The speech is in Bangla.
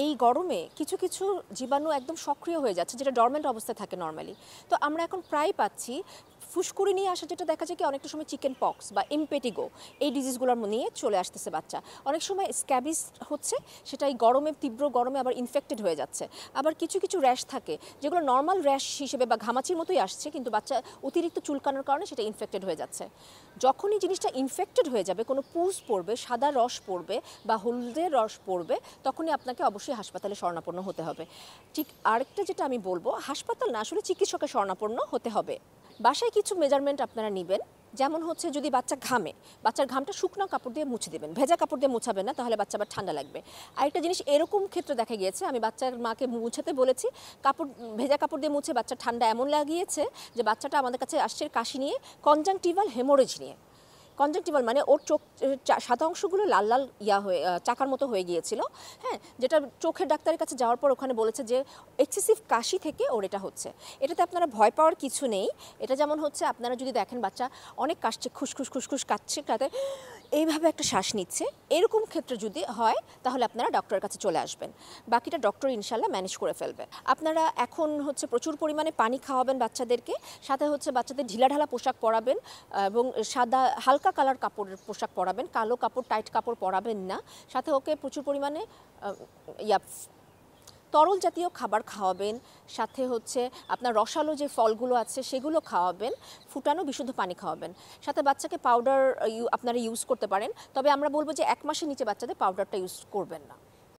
এই গরমে কিছু কিছু জীবাণু একদম সক্রিয় হয়ে যাচ্ছে, যেটা ডরমেন্ট অবস্থায় থাকে নর্মালি। তো আমরা এখন প্রায় পাচ্ছি ফুসকুড়ি নিয়ে আসা, যেটা দেখা যায় কি অনেকটা সময় চিকেন পক্স বা ইমপেটিগো, এই ডিজিজগুলোর নিয়ে চলে আসতেছে বাচ্চা। অনেক সময় স্ক্যাবিস হচ্ছে, সেটা এই গরমে, তীব্র গরমে আবার ইনফেক্টেড হয়ে যাচ্ছে। আবার কিছু কিছু র্যাশ থাকে যেগুলো নর্মাল র্যাশ হিসেবে বা ঘামাচির মতোই আসছে, কিন্তু বাচ্চা অতিরিক্ত চুলকানোর কারণে সেটা ইনফেক্টেড হয়ে যাচ্ছে। যখনই জিনিসটা ইনফেক্টেড হয়ে যাবে, কোনো পুজ পড়বে, সাদা রস পড়বে বা হলদের রস পড়বে, তখনই আপনাকে অবশ্যই হাসপাতালে শরণাপন্ন হতে হবে। ঠিক আরেকটা যেটা আমি বলবো, হাসপাতাল না, আসলে চিকিৎসকের শরণাপন্ন হতে হবে। বাসায় কিছু মেজারমেন্ট আপনারা নেবেন, যেমন হচ্ছে যদি বাচ্চা ঘামে, বাচ্চার ঘামটা শুকনো কাপড় দিয়ে মুছে দেবেন, ভেজা কাপড় দিয়ে মুছাবেন না, তাহলে বাচ্চা আবার ঠান্ডা লাগবে। আরেকটা জিনিস এরকম ক্ষেত্রে দেখা গিয়েছে, আমি বাচ্চার মাকে মুছাতে বলেছি, কাপড় ভেজা কাপড় দিয়ে মুছে বাচ্চা ঠান্ডা এমন লাগিয়েছে যে বাচ্চাটা আমাদের কাছে আসছে কাশি নিয়ে, কনজাংটিভাল হেমোরেজ নিয়ে। কনজাংটিভাল মানে ওর চোখ সাদা অংশগুলো লাল লাল হয়ে চাকার মতো হয়ে গিয়েছিল। হ্যাঁ, যেটা চোখের ডাক্তারের কাছে যাওয়ার পর ওখানে বলেছে যে এক্সেসিভ কাশি থেকে ওর এটা হচ্ছে। এটাতে আপনারা ভয় পাওয়ার কিছু নেই। এটা যেমন হচ্ছে, আপনারা যদি দেখেন বাচ্চা অনেক কাশছে, খুসখুস খুসখুস কাচ্ছে, তাতে এইভাবে একটা শ্বাস নিচ্ছে, এরকম ক্ষেত্রে যদি হয় তাহলে আপনারা ডক্টরের কাছে চলে আসবেন। বাকিটা ডক্টর ইনশাল্লাহ ম্যানেজ করে ফেলবে। আপনারা এখন হচ্ছে প্রচুর পরিমাণে পানি খাওয়াবেন বাচ্চাদেরকে, সাথে হচ্ছে বাচ্চাদের ঢিলাঢালা পোশাক পরাবেন এবং সাদা হালকা কালার কাপড়ের পোশাক পরাবেন, কালো কাপড় টাইট কাপড় পরাবেন না। সাথে ওকে প্রচুর পরিমাণে তরল জাতীয় খাবার খাওয়াবেন, সাথে হচ্ছে আপনার রসালো যে ফলগুলো আছে সেগুলো খাওয়াবেন, ফুটানো বিশুদ্ধ পানি খাওয়াবেন। সাথে বাচ্চাকে পাউডার আপনারা ইউজ করতে পারেন, তবে আমরা বলবো যে 1 মাসের নিচে বাচ্চাদের পাউডারটা ইউজ করবেন না।